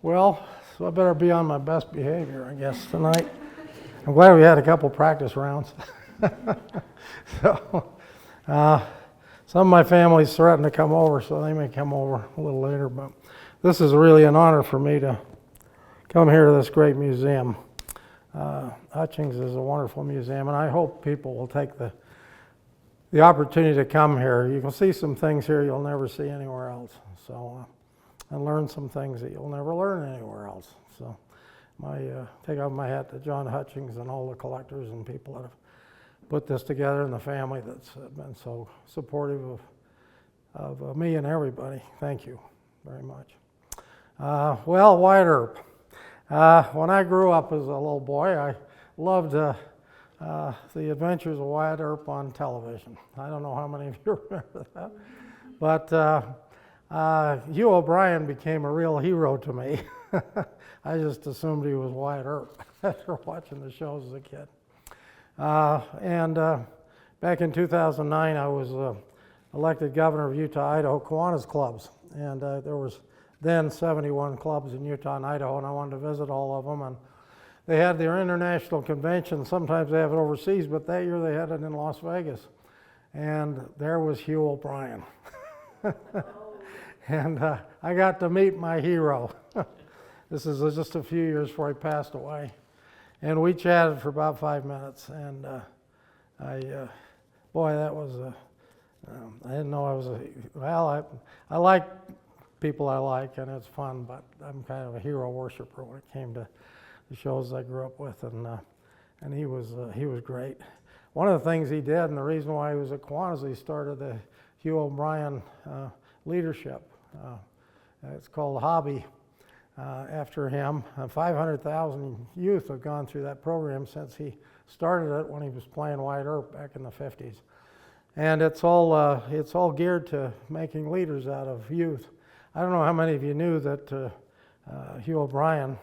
Well, so I better be on my best behavior, I guess, tonight. I'm glad we had a couple practice rounds. So, some of my family's threatened to come over, so they may come over a little later. But this is really an honor for me to come here to this great museum. Hutchings is a wonderful museum, and I hope people will take the opportunity to come here. You can see some things here you'll never see anywhere else. So, and learn some things that you'll never learn anywhere else. So, take off my hat to John Hutchings and all the collectors and people that have put this together, and the family that's been so supportive of me and everybody. Thank you very much. Well, Wyatt Earp. When I grew up as a little boy, I loved the adventures of Wyatt Earp on television. I don't know how many of you remember that, but Hugh O'Brian became a real hero to me. I just assumed he was Wyatt Earp after watching the shows as a kid. Back in 2009, I was elected governor of Utah, Idaho, Kiwanis clubs. And there was then 71 clubs in Utah and Idaho, and I wanted to visit all of them. And they had their international convention. Sometimes they have it overseas, but that year they had it in Las Vegas. And there was Hugh O'Brian. And I got to meet my hero. This is just a few years before he passed away. And we chatted for about 5 minutes. And boy, that was I didn't know I was I like people I like, and it's fun, but I'm kind of a hero worshiper when it came to the shows I grew up with, and he was great. One of the things he did, and the reason why he was at Kiwanis, he started the Hugh O'Brian leadership. It's called Hobby after him. 500,000 youth have gone through that program since he started it when he was playing Wyatt Earp back in the 50s. And it's all geared to making leaders out of youth. I don't know how many of you knew that Hugh O'Brian,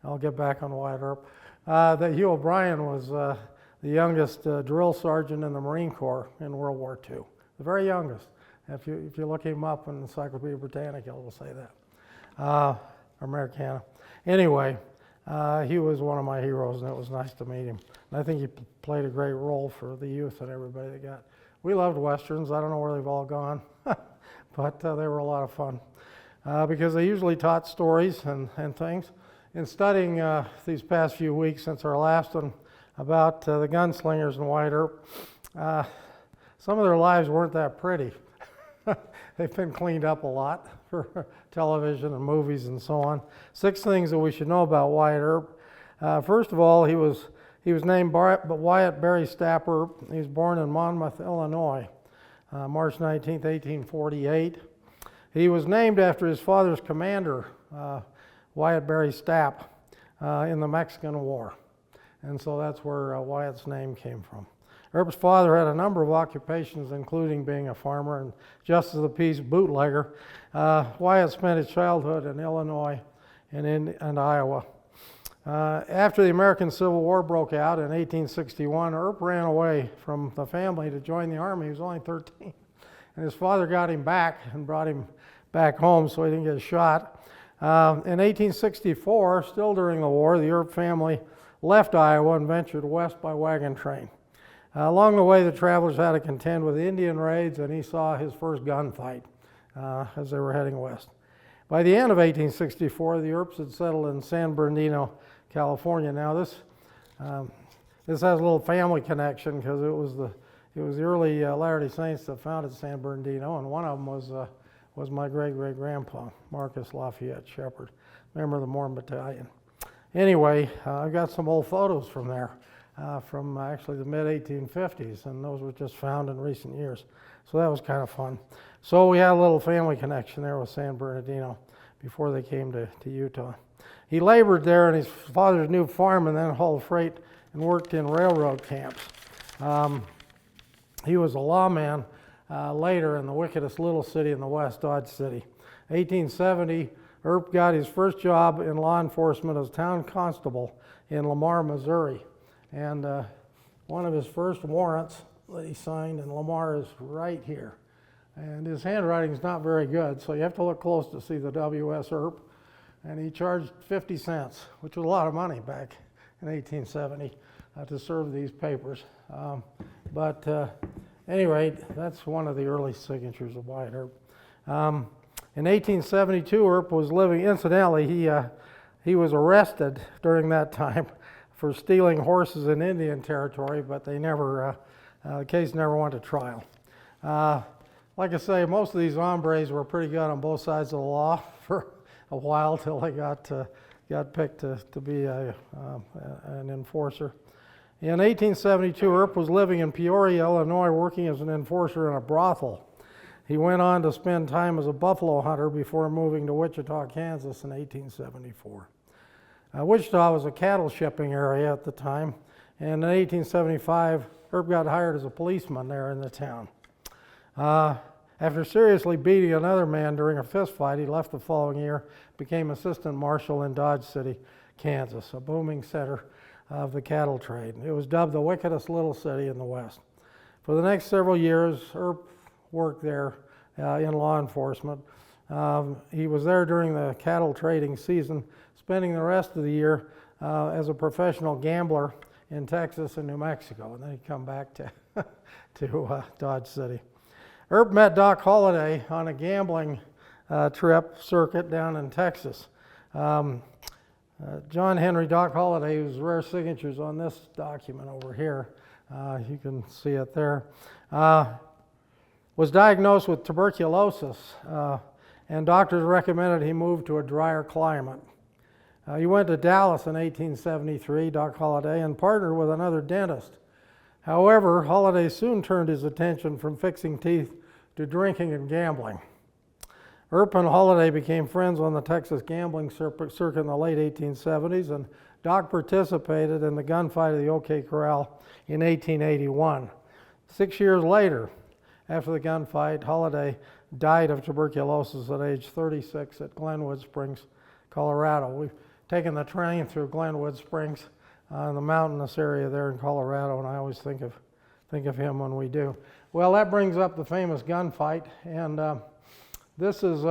I'll get back on Wyatt Earp, that Hugh O'Brian was the youngest drill sergeant in the Marine Corps in World War II, the very youngest. If you look him up in Encyclopedia Britannica, it will say that, Americana. Anyway, he was one of my heroes, and it was nice to meet him. And I think he played a great role for the youth and everybody that got. We loved Westerns. I don't know where they've all gone, but they were a lot of fun because they usually taught stories and things. In studying these past few weeks since our last one about the gunslingers and Wyatt Earp, some of their lives weren't that pretty. They've been cleaned up a lot for television and movies and so on. 6 things that we should know about Wyatt Earp. First of all, he was named Wyatt Barry Stapp Earp. He was born in Monmouth, Illinois, March 19, 1848. He was named after his father's commander, Wyatt Barry Stapp, in the Mexican War. And so that's where Wyatt's name came from. Earp's father had a number of occupations, including being a farmer and justice of the peace bootlegger. Wyatt spent his childhood in Illinois and Iowa. After the American Civil War broke out in 1861, Earp ran away from the family to join the Army. He was only 13. And his father got him back and brought him back home so he didn't get shot. In 1864, still during the war, the Earp family left Iowa and ventured west by wagon train. Along the way, the travelers had to contend with Indian raids, and he saw his first gunfight as they were heading west. By the end of 1864, the Earps had settled in San Bernardino, California. Now, this has a little family connection because it was the early Latter-day Saints that founded San Bernardino, and one of them was my great-great-grandpa, Marcus Lafayette Shepherd, member of the Mormon Battalion. Anyway, I've got some old photos from there. From actually the mid-1850s, and those were just found in recent years. So that was kind of fun. So we had a little family connection there with San Bernardino before they came to Utah. He labored there in his father's new farm and then hauled freight and worked in railroad camps. He was a lawman later in the wickedest little city in the West, Dodge City. 1870, Earp got his first job in law enforcement as town constable in Lamar, Missouri. And one of his first warrants that he signed in Lamar is right here. And his handwriting is not very good, so you have to look close to see the W.S. Earp. and he charged 50 cents, which was a lot of money back in 1870 to serve these papers. But at any rate, that's one of the early signatures of Wyatt Earp. In 1872, Earp was living, incidentally, he was arrested during that time for stealing horses in Indian Territory, but they never, the case never went to trial. Like I say, most of these hombres were pretty good on both sides of the law for a while till they got picked to be an enforcer. In 1872, Earp was living in Peoria, Illinois, working as an enforcer in a brothel. He went on to spend time as a buffalo hunter before moving to Wichita, Kansas in 1874. Wichita was a cattle shipping area at the time, and in 1875, Earp got hired as a policeman there in the town. After seriously beating another man during a fist fight, he left the following year, became assistant marshal in Dodge City, Kansas, a booming center of the cattle trade. It was dubbed the wickedest little city in the West. For the next several years, Earp worked there in law enforcement. He was there during the cattle trading season, spending the rest of the year as a professional gambler in Texas and New Mexico, and then he'd come back to Dodge City. Earp met Doc Holliday on a gambling trip circuit down in Texas. John Henry Doc Holliday, whose rare signatures on this document over here, you can see it there, was diagnosed with tuberculosis, and doctors recommended he move to a drier climate. He went to Dallas in 1873, Doc Holliday, and partnered with another dentist. However, Holliday soon turned his attention from fixing teeth to drinking and gambling. Earp and Holliday became friends on the Texas gambling circuit in the late 1870s, and Doc participated in the gunfight of the OK Corral in 1881. 6 years later, after the gunfight, Holliday died of tuberculosis at age 36 at Glenwood Springs, Colorado. We've taken the train through Glenwood Springs in the mountainous area there in Colorado, and I always think of him when we do. Well, that brings up the famous gunfight, and this is,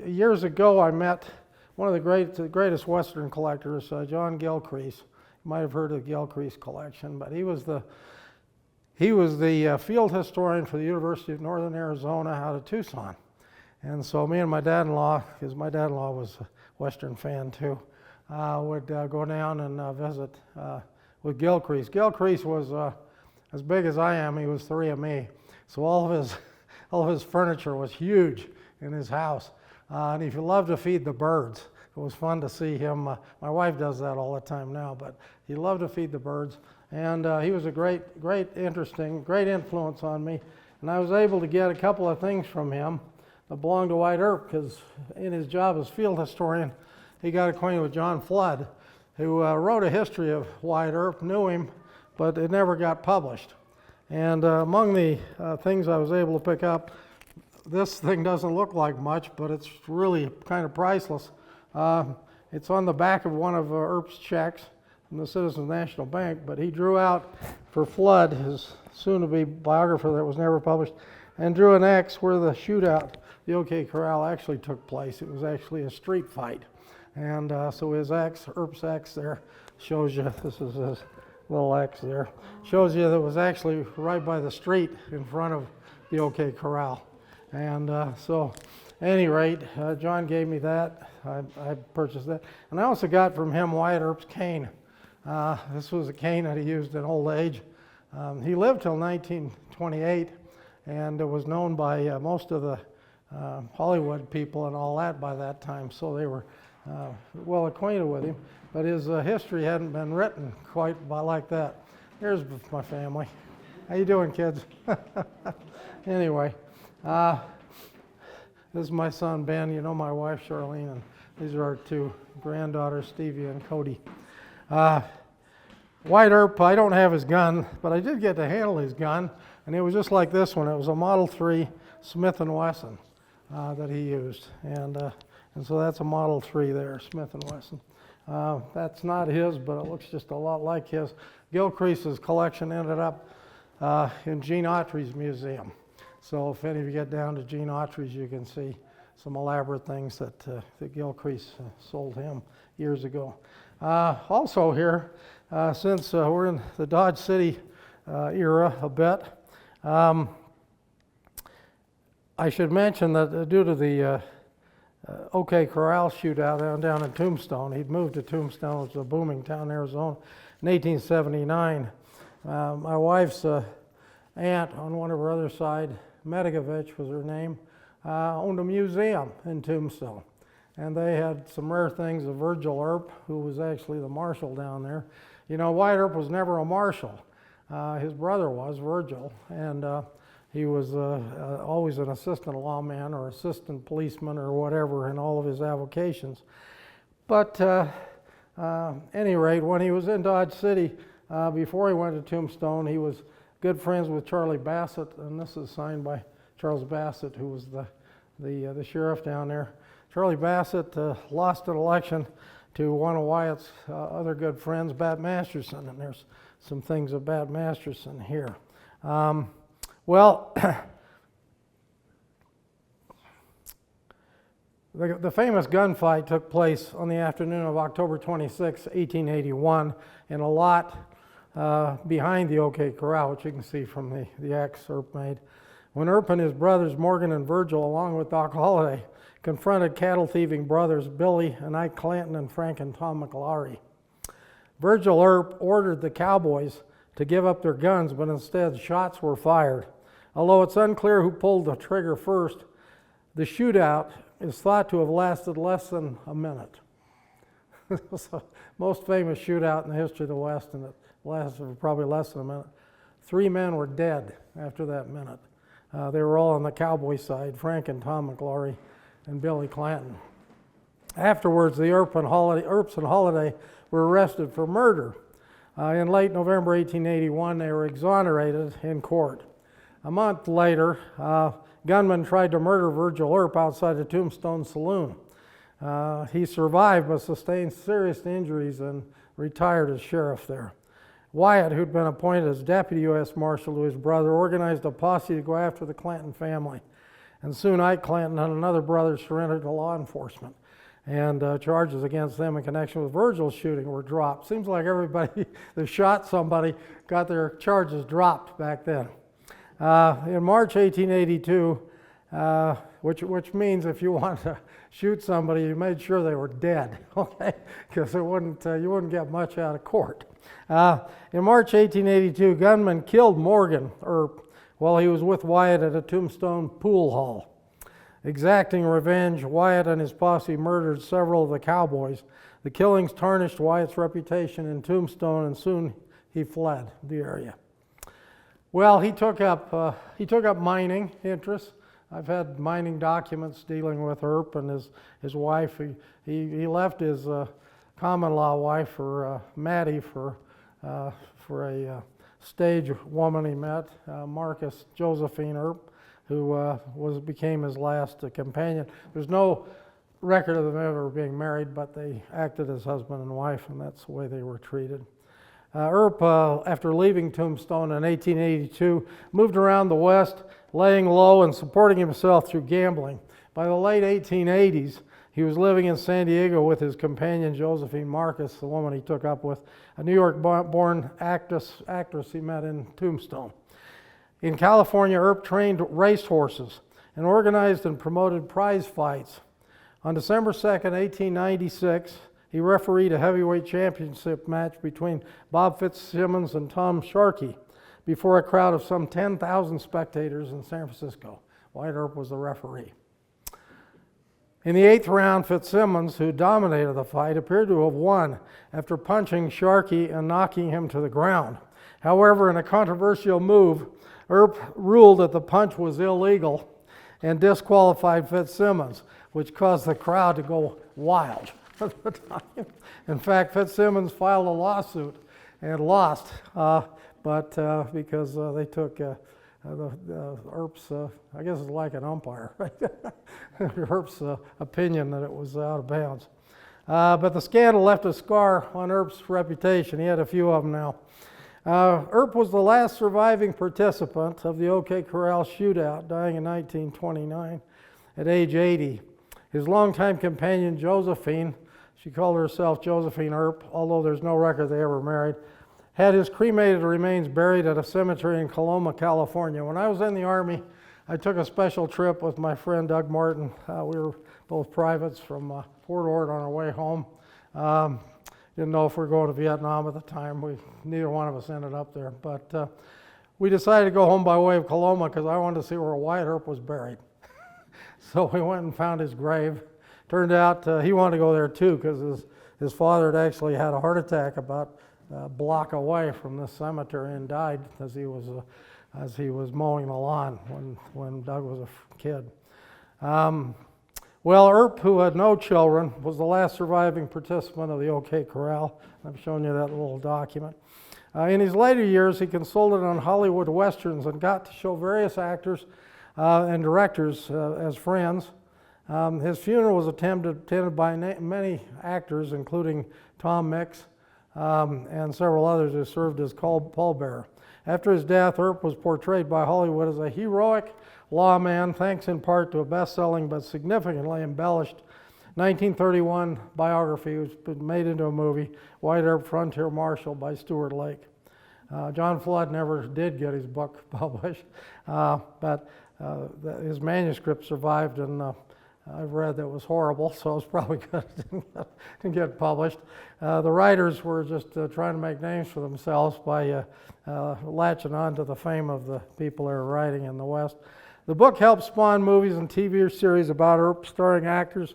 years ago I met one of the greatest Western collectors, John Gilcrease. You might have heard of the Gilcrease collection, but he was the field historian for the University of Northern Arizona out of Tucson. And so me and my dad-in-law, because my dad-in-law was a Western fan too, would go down and visit with Gilcrease. Gilcrease was as big as I am. He was 3 of me. So all of his furniture was huge in his house. And if you love to feed the birds, it was fun to see him. My wife does that all the time now, but he loved to feed the birds. And he was a great influence on me. And I was able to get a couple of things from him that belonged to Wyatt Earp, because in his job as field historian, he got acquainted with John Flood, who wrote a history of Wyatt Earp, knew him, but it never got published. And among the things I was able to pick up, this thing doesn't look like much, but it's really kind of priceless. It's on the back of one of Earp's checks from the Citizens National Bank, but he drew out for Flood, his soon-to-be biographer that was never published, and drew an X where the shootout, the OK Corral, actually took place. It was actually a street fight. And so his X, Earp's X there, shows you, this is his little X there, shows you that it was actually right by the street in front of the OK Corral. And so, at any rate, John gave me that. I purchased that. And I also got from him Wyatt Earp's cane. This was a cane that he used in old age. He lived till 1928, and it was known by most of the Hollywood people and all that by that time, so they were well acquainted with him. But his history hadn't been written quite like that. Here's my family. How you doing, kids? Anyway, this is my son, Ben. You know my wife, Charlene, and these are our 2 granddaughters, Stevie and Cody. Wyatt Earp, I don't have his gun, but I did get to handle his gun, and it was just like this one. It was a Model 3 Smith & Wesson that he used, and so that's a Model 3 there, Smith & Wesson. That's not his, but it looks just a lot like his. Gilcrease's collection ended up in Gene Autry's museum. So if any of you get down to Gene Autry's, you can see some elaborate things that Gilcrease sold him years ago. Also here, since we're in the Dodge City era a bit, I should mention that due to the OK Corral shootout down in Tombstone, he'd moved to Tombstone, which is a booming town in Arizona, in 1879. My wife's aunt on one of her other side, Medigovich was her name, owned a museum in Tombstone. And they had some rare things of Virgil Earp, who was actually the marshal down there. You know, Wyatt Earp was never a marshal. His brother was, Virgil, and he was always an assistant lawman or assistant policeman or whatever in all of his avocations. But any rate, when he was in Dodge City, before he went to Tombstone, he was good friends with Charlie Bassett, and this is signed by Charles Bassett, who was the sheriff down there. Charlie Bassett lost an election to one of Wyatt's other good friends, Bat Masterson, and there's some things of Bat Masterson here. Well, the famous gunfight took place on the afternoon of October 26, 1881, in a lot behind the OK Corral, which you can see from the X Earp made, when Earp and his brothers Morgan and Virgil, along with Doc Holliday, confronted cattle-thieving brothers Billy and Ike Clanton and Frank and Tom McLaury. Virgil Earp ordered the cowboys to give up their guns, but instead shots were fired. Although it's unclear who pulled the trigger first, the shootout is thought to have lasted less than a minute. It was the most famous shootout in the history of the West, and it lasted probably less than a minute. 3 men were dead after that minute. They were all on the cowboy side, Frank and Tom McLaury and Billy Clanton. Afterwards, the Earps and Holliday were arrested for murder. In late November 1881, they were exonerated in court. A month later, gunmen tried to murder Virgil Earp outside the Tombstone Saloon. He survived but sustained serious injuries and retired as sheriff there. Wyatt, who'd been appointed as deputy U.S. Marshal to his brother, organized a posse to go after the Clanton family. And soon Ike Clanton and another brother surrendered to law enforcement. And charges against them in connection with Virgil's shooting were dropped. Seems like everybody that shot somebody got their charges dropped back then. In March 1882, which means if you want to shoot somebody, you made sure they were dead, okay? Because you wouldn't get much out of court. In March 1882, gunmen killed Morgan Earp while he was with Wyatt at a Tombstone pool hall. Exacting revenge, Wyatt and his posse murdered several of the cowboys. The killings tarnished Wyatt's reputation in Tombstone, and soon he fled the area. Well, he took up mining interests. I've had mining documents dealing with Earp and his wife. He left his common law wife for Maddie for a stage woman he met, Marcus Josephine Earp, who became his last companion. There's no record of them ever being married, but they acted as husband and wife, and that's the way they were treated. Earp, after leaving Tombstone in 1882, moved around the West, laying low and supporting himself through gambling. By the late 1880s, he was living in San Diego with his companion Josephine Marcus, the woman he took up with, a New York-born actress he met in Tombstone. In California, Earp trained racehorses and organized and promoted prize fights. On December 2nd, 1896, he refereed a heavyweight championship match between Bob Fitzsimmons and Tom Sharkey before a crowd of some 10,000 spectators in San Francisco. Wyatt Earp was the referee. In the 8th round, Fitzsimmons, who dominated the fight, appeared to have won after punching Sharkey and knocking him to the ground. However, in a controversial move, Earp ruled that the punch was illegal and disqualified Fitzsimmons, which caused the crowd to go wild at the time. In fact, Fitzsimmons filed a lawsuit and lost, but because they took Earp's, I guess it's like an umpire, right? Earp's opinion that it was out of bounds. But the scandal left a scar on Earp's reputation. He had a few of them now. Earp was the last surviving participant of the OK Corral shootout, dying in 1929 at age 80. His longtime companion, Josephine, she called herself Josephine Earp, although there's no record they ever married, had his cremated remains buried at a cemetery in Coloma, California. When I was in the Army, I took a special trip with my friend Doug Martin. We were both privates from Fort Ord on our way home. Didn't know if we were going to Vietnam at the time. Neither one of us ended up there. But we decided to go home by way of Coloma because I wanted to see where Wyatt Earp was buried. So we went and found his grave. Turned out he wanted to go there too because his father had actually had a heart attack about a block away from this cemetery and died as he was mowing the lawn when Doug was a kid. Well, Earp, who had no children, was the last surviving participant of the OK Corral. I've shown you that little document. In his later years, he consulted on Hollywood westerns and got to show various actors and directors as friends. His funeral was attended by many actors, including Tom Mix and several others who served as pallbearer. After his death, Earp was portrayed by Hollywood as a heroic lawman, thanks in part to a best-selling but significantly embellished 1931 biography, which was made into a movie, Wyatt Earp, Frontier Marshal by Stuart Lake. John Flood never did get his book published, but his manuscript survived, and I've read that it was horrible, so it's probably good it didn't get published. The writers were just trying to make names for themselves by latching on to the fame of the people they were writing in the West. The book helped spawn movies and TV series about Earp, starring actors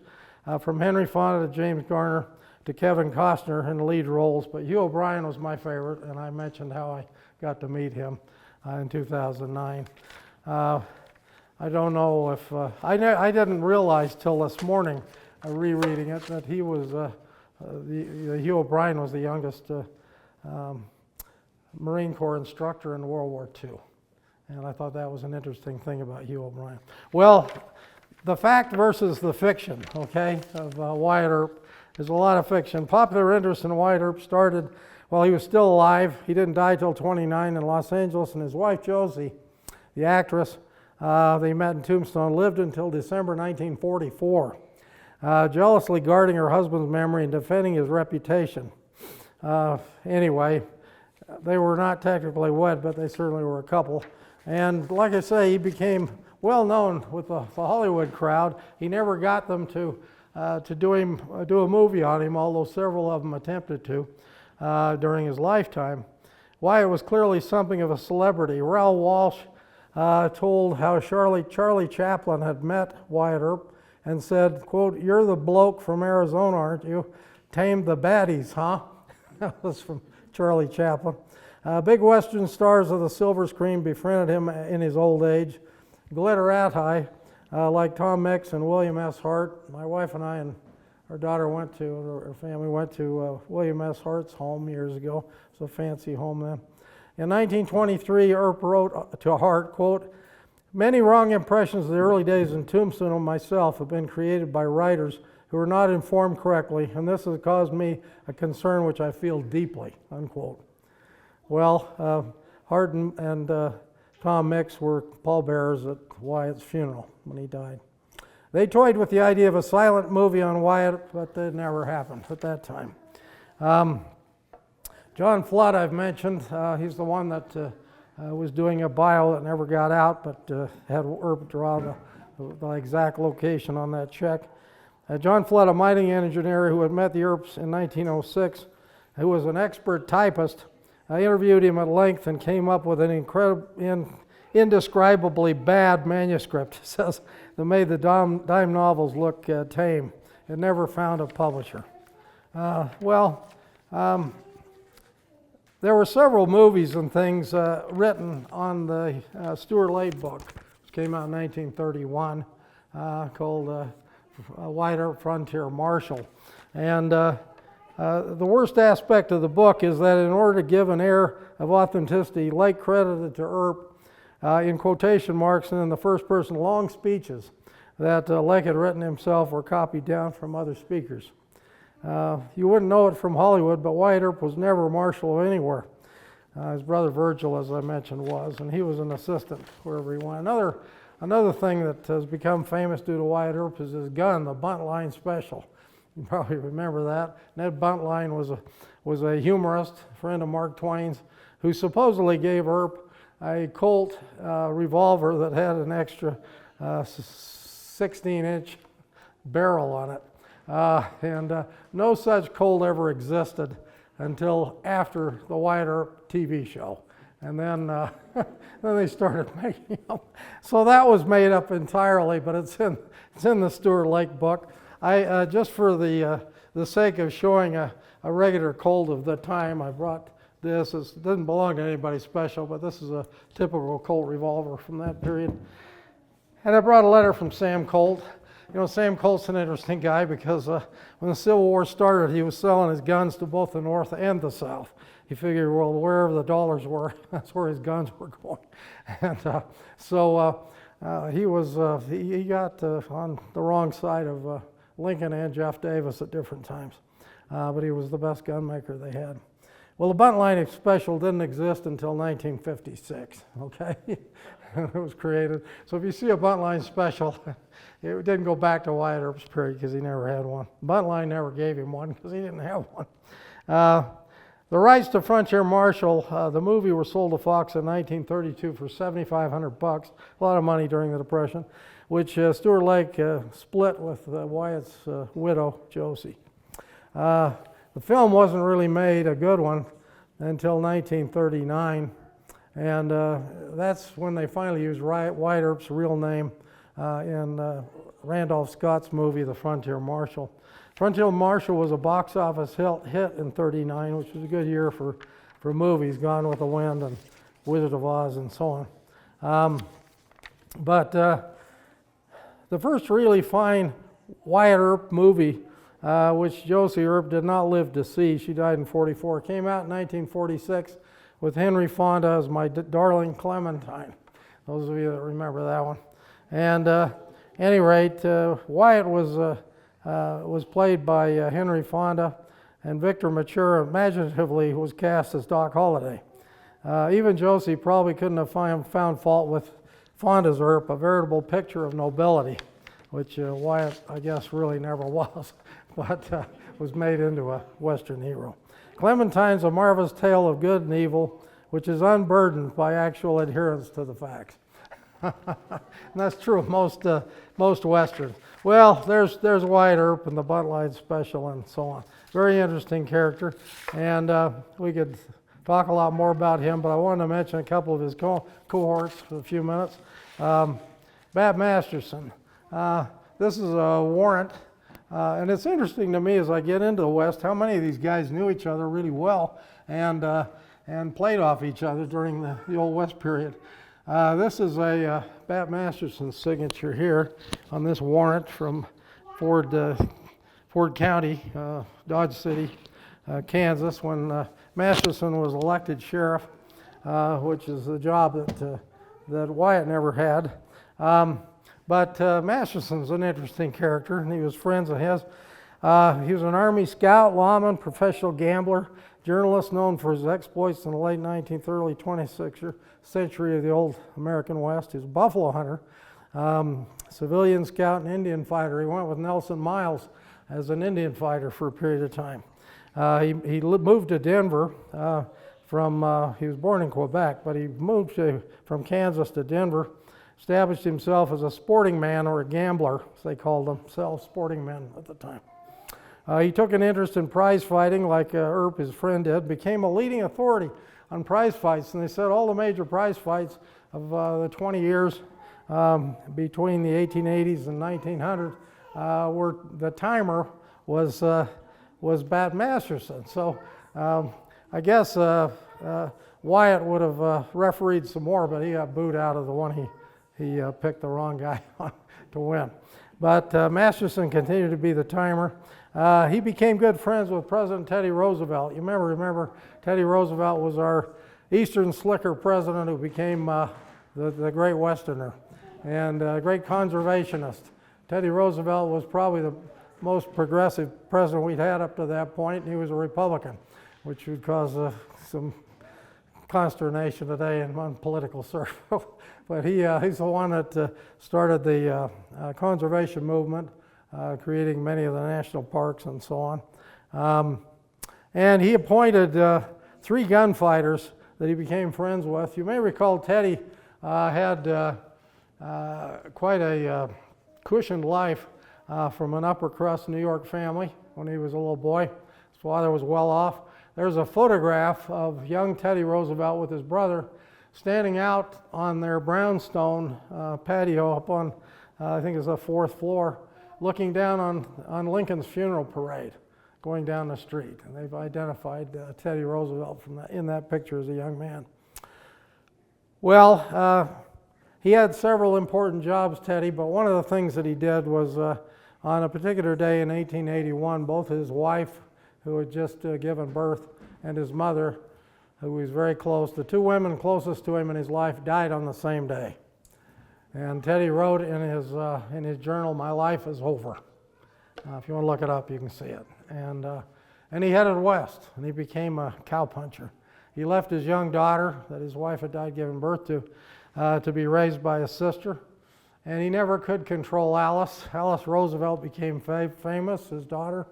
from Henry Fonda to James Garner to Kevin Costner in the lead roles, but Hugh O'Brian was my favorite, and I mentioned how I got to meet him in 2009. I don't know if, I didn't realize till this morning, rereading it, that he was, Hugh O'Brian was the youngest Marine Corps instructor in World War II. And I thought that was an interesting thing about Hugh O'Brian. Well, the fact versus the fiction, okay, of Wyatt Earp. There's a lot of fiction. Popular interest in Wyatt Earp started while he was still alive. He didn't die till 29 in Los Angeles, and his wife Josie, the actress, they met in Tombstone, lived until December 1944, jealously guarding her husband's memory and defending his reputation. Anyway, they were not technically wed, but they certainly were a couple. And like I say, he became well known with the Hollywood crowd. He never got them to do a movie on him, although several of them attempted to during his lifetime. Wyatt was clearly something of a celebrity. Raoul Walsh told how Charlie Chaplin had met Wyatt Earp and said, quote, "You're the bloke from Arizona, aren't you? Tamed the baddies, huh?" That was from Charlie Chaplin. Big Western stars of the silver screen befriended him in his old age. Glitterati, like Tom Mix and William S. Hart. My wife and I and our daughter our family went to William S. Hart's home years ago. It was a fancy home then. In 1923, Earp wrote to Hart, quote, "Many wrong impressions of the early days in Tombstone of myself have been created by writers who are not informed correctly, and this has caused me a concern which I feel deeply," unquote. Well, Hart and Tom Mix were pallbearers at Wyatt's funeral when he died. They toyed with the idea of a silent movie on Wyatt, but that never happened at that time. John Flood, I've mentioned, he's the one that was doing a bio that never got out, but had Earp draw the exact location on that check. John Flood, a mining engineer who had met the Earps in 1906, who was an expert typist, I interviewed him at length and came up with an indescribably bad manuscript. It says that made the dime novels look tame. It never found a publisher. There were several movies and things written on the Stuart Lake book, which came out in 1931, called Wyatt Earp, Frontier Marshal. And the worst aspect of the book is that in order to give an air of authenticity, Lake credited to Earp, in quotation marks and in the first person, long speeches that Lake had written himself or copied down from other speakers. You wouldn't know it from Hollywood, but Wyatt Earp was never marshal of anywhere. His brother Virgil, as I mentioned, was, and he was an assistant wherever he went. Another another thing that has become famous due to Wyatt Earp is his gun, the Buntline Special. You probably remember that. Ned Buntline was a humorist, friend of Mark Twain's, who supposedly gave Earp a Colt revolver that had an extra 16-inch barrel on it. And no such Colt ever existed until after the Wyatt Earp TV show. And then, then they started making them. So that was made up entirely, but it's in the Stewart Lake book. I just for the sake of showing a regular Colt of the time, I brought this. It doesn't belong to anybody special, but this is a typical Colt revolver from that period. And I brought a letter from Sam Colt. You know, Sam Colt's an interesting guy because when the Civil War started, he was selling his guns to both the North and the South. He figured, well, wherever the dollars were, that's where his guns were going. And so he got on the wrong side of Lincoln and Jeff Davis at different times. But he was the best gun maker they had. Well, the Buntline Special didn't exist until 1956, okay? It was created. So if you see a Buntline Special, it didn't go back to Wyatt Earp's period because he never had one. Buntline never gave him one because he didn't have one. The rights to Frontier Marshal, the movie, were sold to Fox in 1932 for $7,500, a lot of money during the Depression, which Stewart Lake split with Wyatt's widow, Josie. The film wasn't really made, a good one, until 1939, and that's when they finally used Wyatt Earp's real name in Randolph Scott's movie, The Frontier Marshal. Frontier Marshal was a box office hit in '39, which was a good year for movies, Gone with the Wind and Wizard of Oz and so on. But the first really fine Wyatt Earp movie, which Josie Earp did not live to see, she died in '44, came out in 1946 with Henry Fonda as My Darling Clementine. Those of you that remember that one. And at any rate, Wyatt was played by Henry Fonda, and Victor Mature imaginatively was cast as Doc Holliday. Even Josie probably couldn't have found fault with Fonda's Earp, a veritable picture of nobility, which Wyatt, I guess, really never was, but was made into a Western hero. Clementine's a marvelous tale of good and evil, which is unburdened by actual adherence to the facts. And that's true of most Westerns. Well, there's Wyatt Earp and the Buntline Special and so on. Very interesting character, and we could talk a lot more about him, but I wanted to mention a couple of his cohorts for a few minutes. Bat Masterson. This is a warrant, and it's interesting to me as I get into the West how many of these guys knew each other really well and played off each other during the Old West period. This is a Bat Masterson signature here on this warrant from Ford County, Dodge City, Kansas, when Masterson was elected sheriff, which is a job that Wyatt never had. But Masterson's an interesting character, and he was friends of his. He was an Army scout, lawman, professional gambler, journalist known for his exploits in the late 19th, early 20th century of the old American West. He was a buffalo hunter, civilian scout and Indian fighter. He went with Nelson Miles as an Indian fighter for a period of time. He moved to Denver he was born in Quebec, but he moved from Kansas to Denver, established himself as a sporting man or a gambler, as they called themselves, sporting men at the time. He took an interest in prize fighting like Earp, his friend, did, became a leading authority on prize fights, and they said all the major prize fights of the 20 years between the 1880s and 1900 the timer was Bat Masterson. So I guess Wyatt would have refereed some more, but he got booed out of the one he picked the wrong guy to win. But Masterson continued to be the timer. He became good friends with President Teddy Roosevelt. You remember Teddy Roosevelt was our Eastern Slicker president who became the great Westerner and great conservationist. Teddy Roosevelt was probably the most progressive president we'd had up to that point, and he was a Republican, which would cause some consternation today in one political circle. But he's the one that started the conservation movement, creating many of the national parks and so on. And he appointed 3 gunfighters that he became friends with. You may recall Teddy had quite a cushioned life from an upper crust New York family when he was a little boy. His father was well off. There's a photograph of young Teddy Roosevelt with his brother standing out on their brownstone patio up on, I think it's the 4th floor, looking down on Lincoln's funeral parade going down the street. And they've identified Teddy Roosevelt in that picture as a young man. Well, he had several important jobs, Teddy, but one of the things that he did was on a particular day in 1881, both his wife, who had just given birth, and his mother, who was very close, the 2 women closest to him in his life, died on the same day. And Teddy wrote in his journal, "My life is over." If you want to look it up, you can see it. And he headed west, and he became a cowpuncher. He left his young daughter, that his wife had died giving birth to be raised by his sister. And he never could control Alice. Alice Roosevelt became famous, his daughter.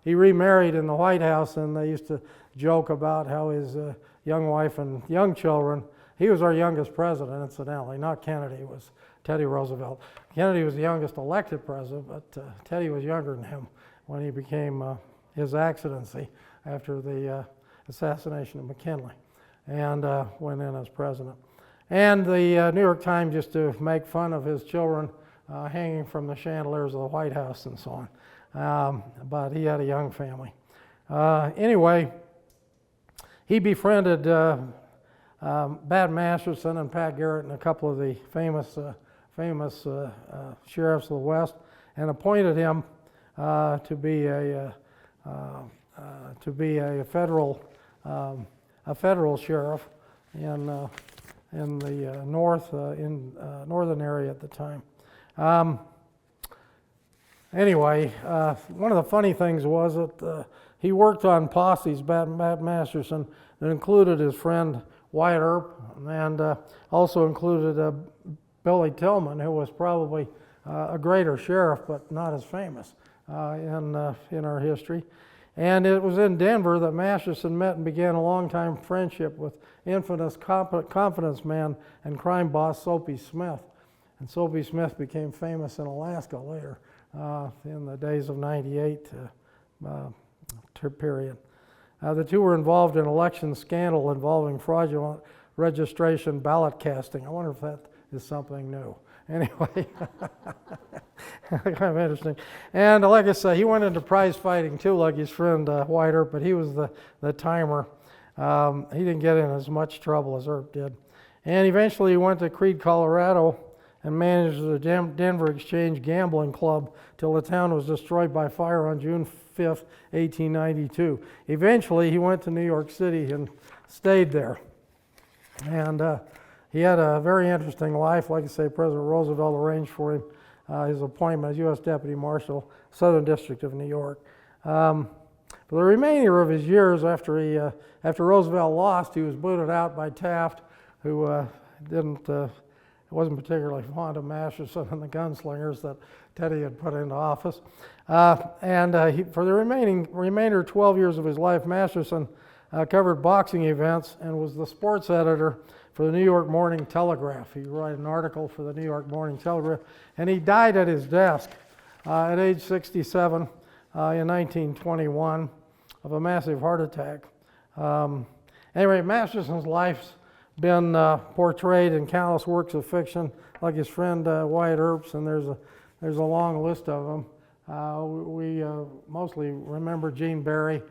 He remarried in the White House, and they used to joke about how his young wife and young children, he was our youngest president, incidentally, not Kennedy, it was Teddy Roosevelt. Kennedy was the youngest elected president, but Teddy was younger than him when he became his excellency after the assassination of McKinley, and went in as president. And the New York Times used to make fun of his children hanging from the chandeliers of the White House and so on. But he had a young family. Anyway, he befriended Bat Masterson and Pat Garrett and a couple of the famous sheriffs of the West, and appointed him to be a federal sheriff in the northern area at the time. Anyway, one of the funny things was that he worked on posses, Bat Masterson, that included his friend Wyatt Earp, and also included Billy Tillman, who was probably a greater sheriff, but not as famous in our history. And it was in Denver that Masterson met and began a long-time friendship with infamous confidence man and crime boss Soapy Smith. And Soapy Smith became famous in Alaska later, in the days of '98 period. The two were involved in election scandal involving fraudulent registration ballot casting. I wonder if that is something new. Anyway, kind of interesting. And like I say, he went into prize fighting too, like his friend Wyatt Earp, but he was the timer. He didn't get in as much trouble as Earp did. And eventually he went to Creede, Colorado, and managed the Denver Exchange Gambling Club till the town was destroyed by fire on June 5th, 1892. Eventually he went to New York City and stayed there. And he had a very interesting life. Like I say, President Roosevelt arranged for him his appointment as U.S. Deputy Marshal, Southern District of New York. For the remainder of his years after Roosevelt lost, he was booted out by Taft, who wasn't particularly fond of Masterson and the gunslingers that Teddy had put into office. For the remainder 12 years of his life, Masterson covered boxing events and was the sports editor for the New York Morning Telegraph. He wrote an article for the New York Morning Telegraph, and he died at his desk at age 67 in 1921 of a massive heart attack. Anyway, Masterson's life's been portrayed in countless works of fiction, like his friend Wyatt Earp's, and there's a long list of them. We mostly remember Gene Barry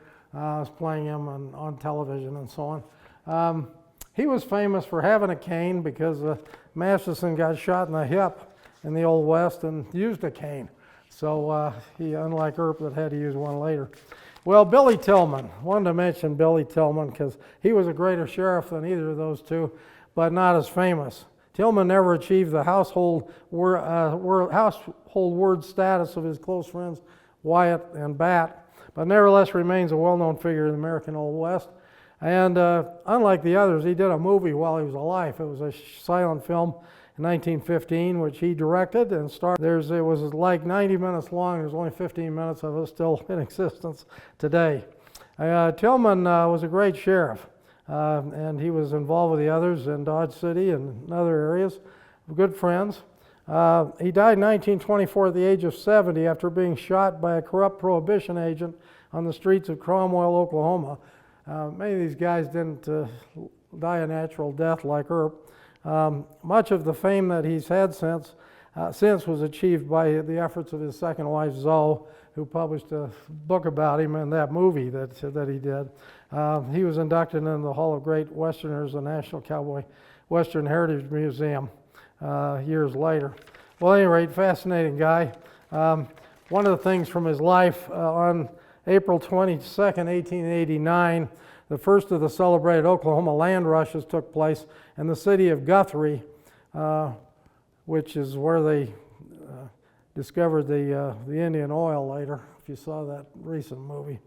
playing him on television and so on. He was famous for having a cane because Masterson got shot in the hip in the Old West and used a cane. So he, unlike Earp, that had to use one later. Well, Billy Tillman, wanted to mention Billy Tillman because he was a greater sheriff than either of those two, but not as famous. Tillman never achieved the household word status of his close friends Wyatt and Bat, but nevertheless remains a well-known figure in the American Old West. And unlike the others, he did a movie while he was alive. It was a silent film in 1915, which he directed and starred. It was like 90 minutes long. There's only 15 minutes of it still in existence today. Tillman was a great sheriff, and he was involved with the others in Dodge City and other areas. Good friends. He died in 1924 at the age of 70 after being shot by a corrupt prohibition agent on the streets of Cromwell, Oklahoma. Many of these guys didn't die a natural death like Earp. Much of the fame that he's had since was achieved by the efforts of his second wife, Zoe, who published a book about him and that movie that he did. He was inducted into the Hall of Great Westerners, the National Cowboy Western Heritage Museum, years later. Well, at any rate, fascinating guy. One of the things from his life, on April 22nd, 1889, the first of the celebrated Oklahoma land rushes took place in the city of Guthrie, which is where they discovered the Indian oil later, if you saw that recent movie.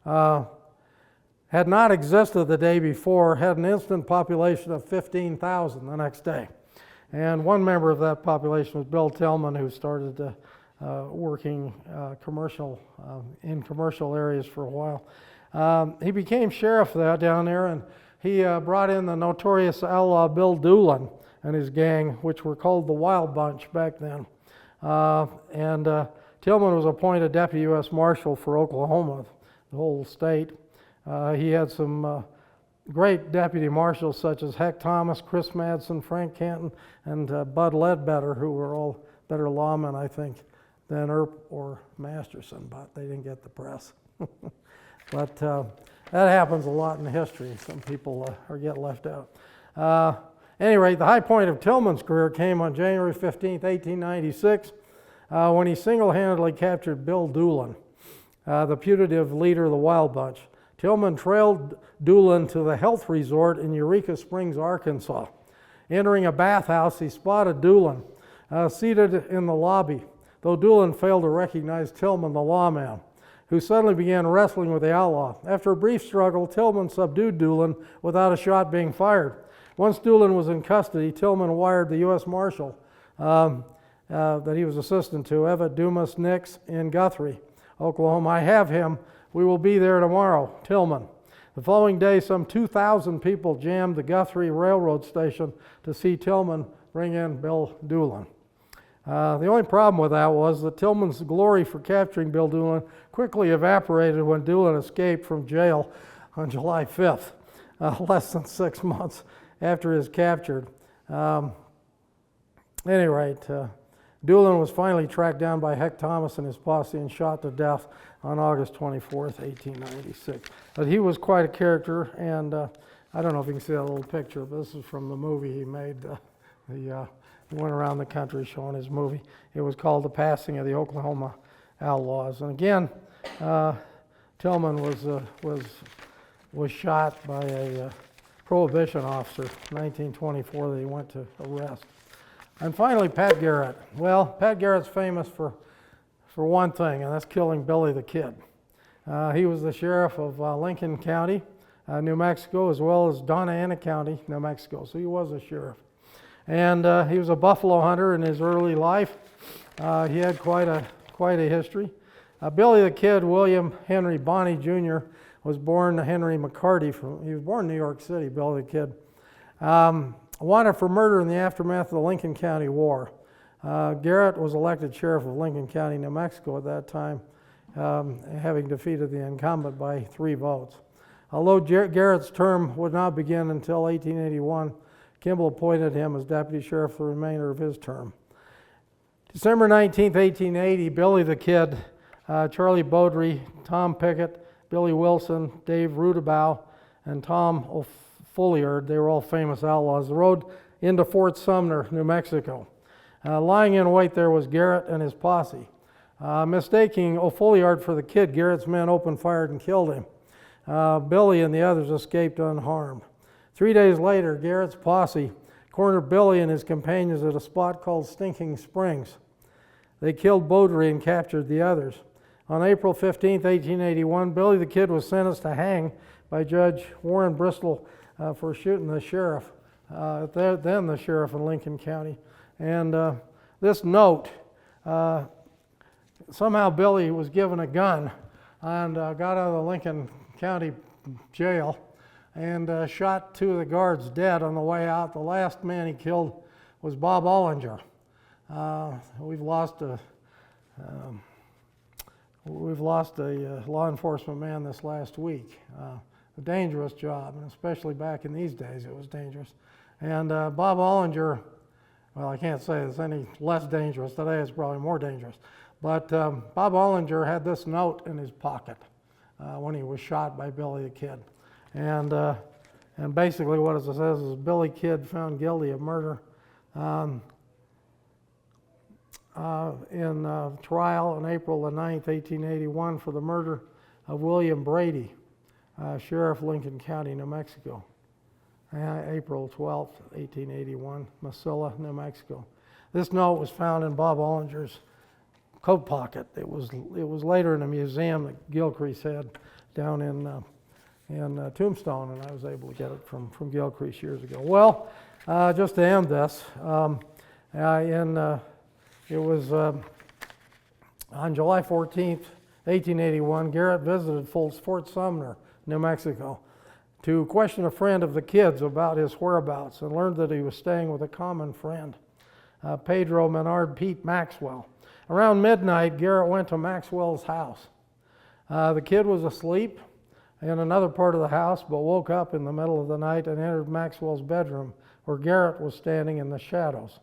Had not existed the day before, had an instant population of 15,000 the next day. And one member of that population was Bill Tillman, who started working in commercial areas for a while. He became sheriff down there, and he brought in the notorious outlaw Bill Doolin and his gang, which were called the Wild Bunch back then. Tillman was appointed Deputy U.S. Marshal for Oklahoma, the whole state. He had some great deputy marshals such as Heck Thomas, Chris Madsen, Frank Canton, and Bud Ledbetter, who were all better lawmen, I think, than Earp or Masterson, but they didn't get the press. But that happens a lot in history. Some people get left out. At any rate, the high point of Tillman's career came on January 15, 1896, when he single-handedly captured Bill Doolin, the putative leader of the Wild Bunch. Tillman trailed Doolin to the health resort in Eureka Springs, Arkansas. Entering a bathhouse, he spotted Doolin seated in the lobby, though Doolin failed to recognize Tillman, the lawman, who suddenly began wrestling with the outlaw. After a brief struggle, Tillman subdued Doolin without a shot being fired. Once Doolin was in custody, Tillman wired the U.S. Marshal that he was assistant to, Everett Dumas Nix, in Guthrie, Oklahoma. I have him. We will be there tomorrow. Tillman. The following day, some 2,000 people jammed the Guthrie Railroad Station to see Tillman bring in Bill Doolin. The only problem with that was that Tillman's glory for capturing Bill Doolin quickly evaporated when Doolin escaped from jail on July 5th, less than 6 months after his capture. At any rate, Doolin was finally tracked down by Heck Thomas and his posse and shot to death on August 24th, 1896. But he was quite a character, and I don't know if you can see that little picture, but this is from the movie he made. He went around the country showing his movie. It was called The Passing of the Oklahoma Outlaws. And again, Tillman was shot by a prohibition officer in 1924 that he went to arrest. And finally, Pat Garrett. Well, Pat Garrett's famous for one thing, and that's killing Billy the Kid. He was the sheriff of Lincoln County, New Mexico, as well as Donna Ana County, New Mexico. So he was a sheriff. And he was a buffalo hunter in his early life. He had quite a history. Billy the Kid, William Henry Bonney Jr., was born Henry McCarty. He was born in New York City, Billy the Kid. Wanted for murder in the aftermath of the Lincoln County War. Garrett was elected sheriff of Lincoln County, New Mexico at that time, having defeated the incumbent by 3 votes. Although Garrett's term would not begin until 1881, Kimball appointed him as deputy sheriff for the remainder of his term. December 19, 1880, Billy the Kid, Charlie Beaudry, Tom Pickett, Billy Wilson, Dave Rudabaugh, and Tom O'Folliard, they were all famous outlaws, rode into Fort Sumner, New Mexico. Lying in wait there was Garrett and his posse. Mistaking O'Folliard for the Kid, Garrett's men opened fire and killed him. Billy and the others escaped unharmed. 3 days later, Garrett's posse cornered Billy and his companions at a spot called Stinking Springs. They killed Beaudry and captured the others. On April 15, 1881, Billy the Kid was sentenced to hang by Judge Warren Bristol for shooting the sheriff, then the sheriff in Lincoln County. And this note, somehow Billy was given a gun and got out of the Lincoln County jail and shot two of the guards dead on the way out. The last man he killed was Bob Ollinger. We've lost a law enforcement man this last week. A dangerous job, and especially back in these days, it was dangerous. And Bob Ollinger, well, I can't say it's any less dangerous. Today it's probably more dangerous. But Bob Ollinger had this note in his pocket when he was shot by Billy the Kid. And basically what it says is Billy Kid found guilty of murder in trial on April the 9th, 1881 for the murder of William Brady, Sheriff, Lincoln County, New Mexico. April 12th, 1881, Mesilla, New Mexico. This note was found in Bob Ollinger's coat pocket. It was later in a museum that Gilcrease had down in Tombstone, and I was able to get it from Gilcrease years ago. Well, just to end this, it was on July 14th, 1881, Garrett visited Fort Sumner, New Mexico, to question a friend of the Kid's about his whereabouts, and learned that he was staying with a common friend, Pedro Menard Pete Maxwell. Around midnight, Garrett went to Maxwell's house. The Kid was asleep in another part of the house, but woke up in the middle of the night and entered Maxwell's bedroom, where Garrett was standing in the shadows.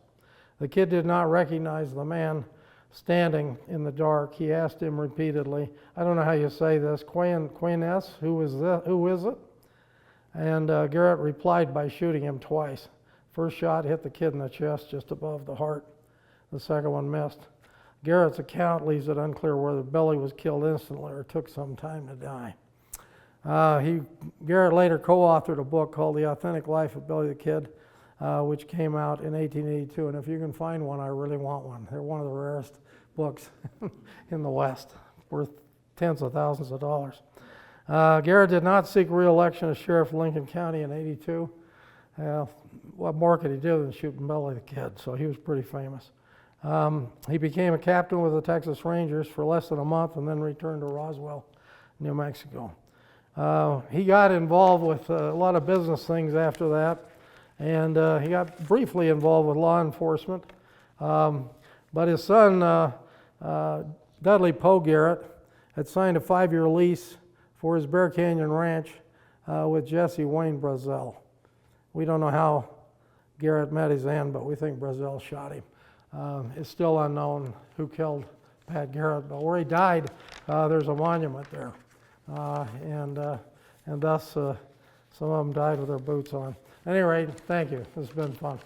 The Kid did not recognize the man standing in the dark. He asked him repeatedly, I don't know how you say this, Quaines, who is it? And Garrett replied by shooting him twice. First shot hit the Kid in the chest just above the heart. The second one missed. Garrett's account leaves it unclear whether Billy was killed instantly or took some time to die. Garrett later co-authored a book called The Authentic Life of Billy the Kid, which came out in 1882. And if you can find one, I really want one. They're one of the rarest books in the West, worth tens of thousands of dollars. Garrett did not seek re-election as sheriff of Lincoln County in '82. What more could he do than shooting Billy the Kid? So he was pretty famous. He became a captain with the Texas Rangers for less than a month and then returned to Roswell, New Mexico. He got involved with a lot of business things after that, and he got briefly involved with law enforcement. But his son, Dudley Poe Garrett, had signed a 5-year lease for his Bear Canyon Ranch with Jesse Wayne Brazel. We don't know how Garrett met his end, but we think Brazel shot him. It's still unknown who killed Pat Garrett, but where he died, there's a monument there. And thus some of them died with their boots on. At any rate, thank you. This has been fun.